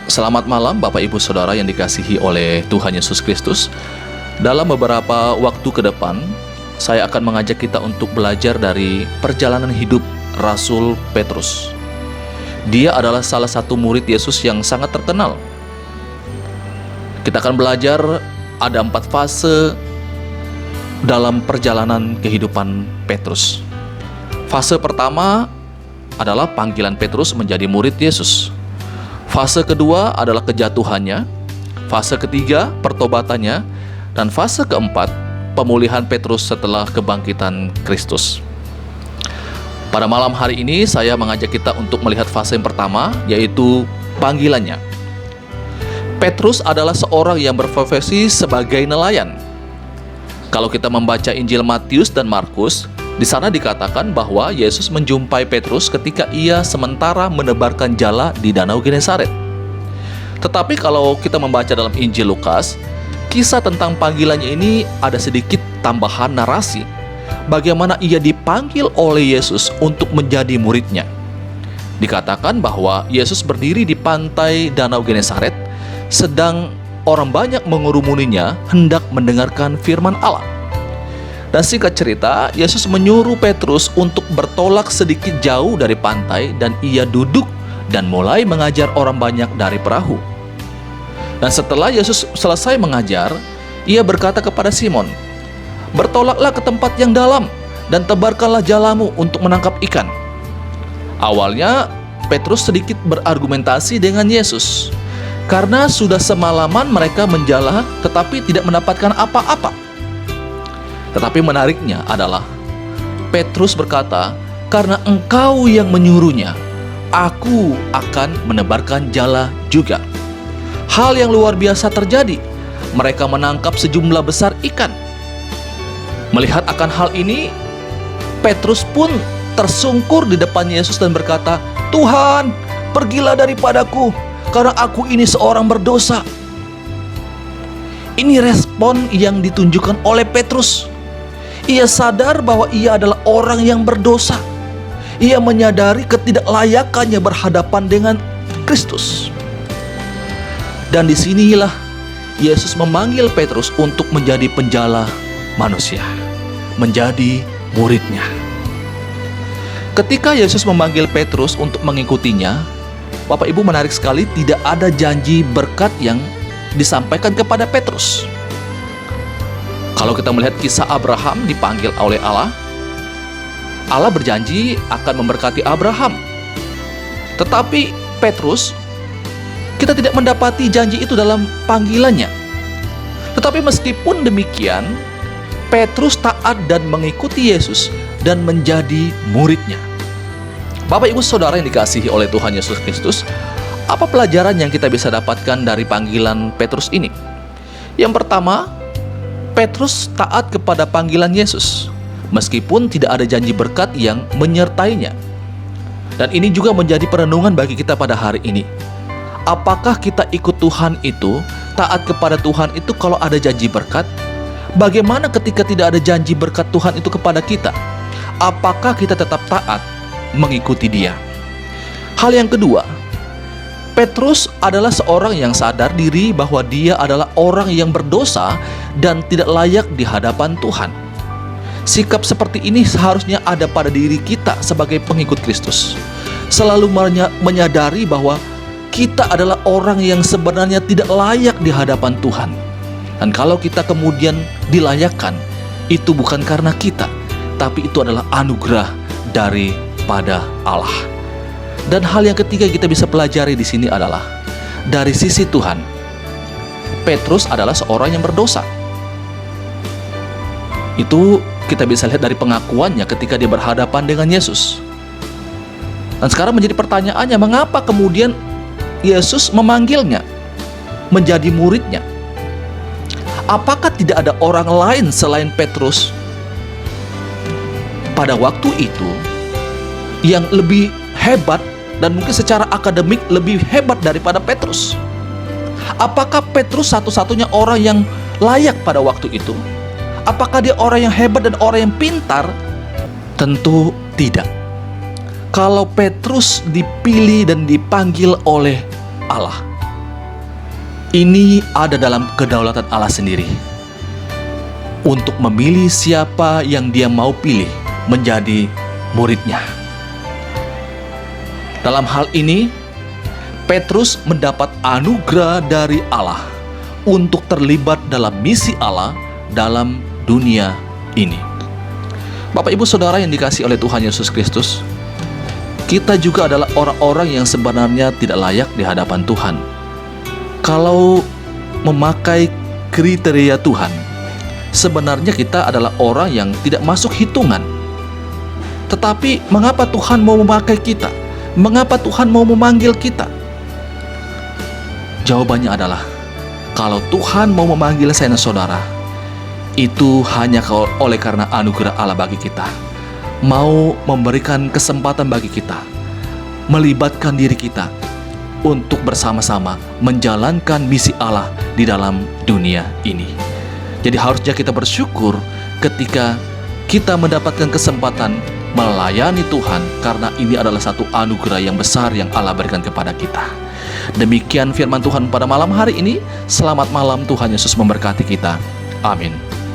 Selamat malam Bapak Ibu Saudara yang dikasihi oleh Tuhan Yesus Kristus. Dalam beberapa waktu ke depan, saya akan mengajak kita untuk belajar dari perjalanan hidup Rasul Petrus. Dia adalah salah satu murid Yesus yang sangat terkenal. Kita akan belajar ada 4 fase dalam perjalanan kehidupan Petrus. Fase pertama adalah panggilan Petrus menjadi murid Yesus. Fase kedua adalah kejatuhannya. Fase ketiga, pertobatannya. Dan fase keempat, pemulihan Petrus setelah kebangkitan Kristus. Pada malam hari ini, saya mengajak kita untuk melihat fase yang pertama, yaitu panggilannya. Petrus adalah seorang yang berprofesi sebagai nelayan. Kalau kita membaca Injil Matius dan Markus, di sana dikatakan bahwa Yesus menjumpai Petrus ketika ia sementara menebarkan jala di Danau Genesaret. Tetapi kalau kita membaca dalam Injil Lukas, kisah tentang panggilannya ini ada sedikit tambahan narasi. Bagaimana ia dipanggil oleh Yesus untuk menjadi muridnya. Dikatakan bahwa Yesus berdiri di pantai Danau Genesaret, sedang orang banyak mengerumuninya hendak mendengarkan firman Allah. Dan singkat cerita, Yesus menyuruh Petrus untuk bertolak sedikit jauh dari pantai dan ia duduk dan mulai mengajar orang banyak dari perahu. Dan setelah Yesus selesai mengajar, ia berkata kepada Simon, "Bertolaklah ke tempat yang dalam dan tebarkanlah jalamu untuk menangkap ikan." Awalnya, Petrus sedikit berargumentasi dengan Yesus, karena sudah semalaman mereka menjala tetapi tidak mendapatkan apa-apa. Tetapi menariknya adalah Petrus berkata, "Karena engkau yang menyuruhnya, aku akan menebarkan jala juga." Hal yang luar biasa terjadi. Mereka menangkap sejumlah besar ikan. Melihat akan hal ini, Petrus pun tersungkur di depan Yesus dan berkata, "Tuhan, pergilah daripadaku, karena aku ini seorang berdosa." Ini respon yang ditunjukkan oleh Petrus. Ia sadar bahwa ia adalah orang yang berdosa. Ia menyadari ketidaklayakannya berhadapan dengan Kristus. Dan disinilah Yesus memanggil Petrus untuk menjadi penjala manusia, menjadi muridnya. Ketika Yesus memanggil Petrus untuk mengikutinya, Bapak Ibu, menarik sekali, tidak ada janji berkat yang disampaikan kepada Petrus. Kalau kita melihat kisah Abraham dipanggil oleh Allah, Allah berjanji akan memberkati Abraham. Tetapi Petrus, kita tidak mendapati janji itu dalam panggilannya. Tetapi meskipun demikian, Petrus taat dan mengikuti Yesus dan menjadi muridnya. Bapak Ibu Saudara yang dikasihi oleh Tuhan Yesus Kristus, apa pelajaran yang kita bisa dapatkan dari panggilan Petrus ini? Yang pertama, Petrus taat kepada panggilan Yesus, meskipun tidak ada janji berkat yang menyertainya. Dan ini juga menjadi perenungan bagi kita pada hari ini. Apakah kita ikut Tuhan itu, taat kepada Tuhan itu kalau ada janji berkat? Bagaimana ketika tidak ada janji berkat Tuhan itu kepada kita? Apakah kita tetap taat mengikuti Dia? Hal yang kedua, Petrus adalah seorang yang sadar diri bahwa dia adalah orang yang berdosa dan tidak layak di hadapan Tuhan. Sikap seperti ini seharusnya ada pada diri kita sebagai pengikut Kristus. Selalu menyadari bahwa kita adalah orang yang sebenarnya tidak layak di hadapan Tuhan. Dan kalau kita kemudian dilayakkan, itu bukan karena kita, tapi itu adalah anugerah daripada Allah. Dan hal yang ketiga yang kita bisa pelajari di sini adalah dari sisi Tuhan, Petrus adalah seorang yang berdosa. Itu kita bisa lihat dari pengakuannya ketika dia berhadapan dengan Yesus. Dan sekarang menjadi pertanyaannya, mengapa kemudian Yesus memanggilnya menjadi muridnya? Apakah tidak ada orang lain selain Petrus pada waktu itu yang lebih hebat dan mungkin secara akademik lebih hebat daripada Petrus? Apakah Petrus satu-satunya orang yang layak pada waktu itu? Apakah dia orang yang hebat dan orang yang pintar? Tentu tidak. Kalau Petrus dipilih dan dipanggil oleh Allah, Ini ada dalam kedaulatan Allah sendiri untuk memilih siapa yang Dia mau pilih menjadi muridnya. Dalam hal ini, Petrus mendapat anugerah dari Allah untuk terlibat dalam misi Allah dalam dunia ini. Bapak Ibu Saudara yang dikasihi oleh Tuhan Yesus Kristus, kita juga adalah orang-orang yang sebenarnya tidak layak di hadapan Tuhan. Kalau memakai kriteria Tuhan, sebenarnya kita adalah orang yang tidak masuk hitungan. Tetapi mengapa Tuhan mau memakai kita? Mengapa Tuhan mau memanggil kita? Jawabannya adalah, kalau Tuhan mau memanggil saya dan saudara, itu hanya oleh karena anugerah Allah bagi kita. Mau memberikan kesempatan bagi kita, melibatkan diri kita untuk bersama-sama menjalankan misi Allah di dalam dunia ini. Jadi harusnya kita bersyukur ketika kita mendapatkan kesempatan melayani Tuhan, karena ini adalah satu anugerah yang besar yang Allah berikan kepada kita. Demikian firman Tuhan pada malam hari ini. Selamat malam, Tuhan Yesus memberkati kita. Amin.